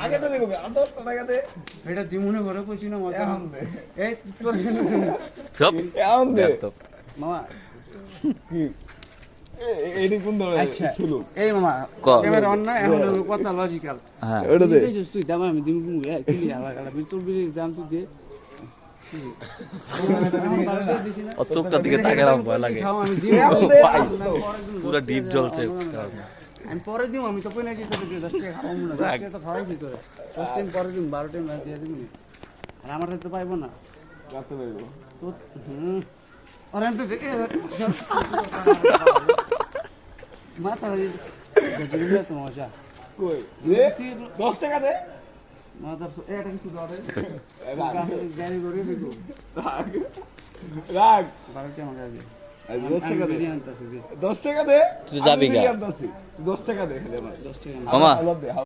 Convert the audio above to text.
আগে তো দেবো আর 10 টাকা দে এটা দিমুনে ভরে কইছি না মজা এই তোর চুপ এখন দে মামা কি এডি কোন ধরে আচ্ছা ছিল এই মামা ক। ক্যামেরা অন না এখন কথা লজিক্যাল হ্যাঁ ওটা দে তুই দাম আমি দিমু কি আলা আলা তোর বিলে দাম তুই দে ও চোখটার দিকে তাকালে আমার ভয় লাগে আমি দিমু পুরো ডিপ জ্বলছে আমি পরে দিমু আমি তো কই না যে তোর 10 টাকা খাওয়াবো না 10 টাকা তো খাওয়াইছি তোরে 10 টাকা পরে দিমু 12 টাকা দিয়ে দিমু আর আমার তো পাইবো না রাতে দেবো তো আর আমি তো মাথা দিলে তো মজা কই দে 10 টাকা দে মাথা এটা কিছু ধরে গাড়ি করে দিবো রাগ রাগ 12 টাকা মাগা দে 10 টাকা দে বিরিয়ানি আনতাছি 10 টাকা দে তুই যাবি গা? তুই 10 টাকা দে খালি আমার 10 টাকা মামা আল্লাহ দে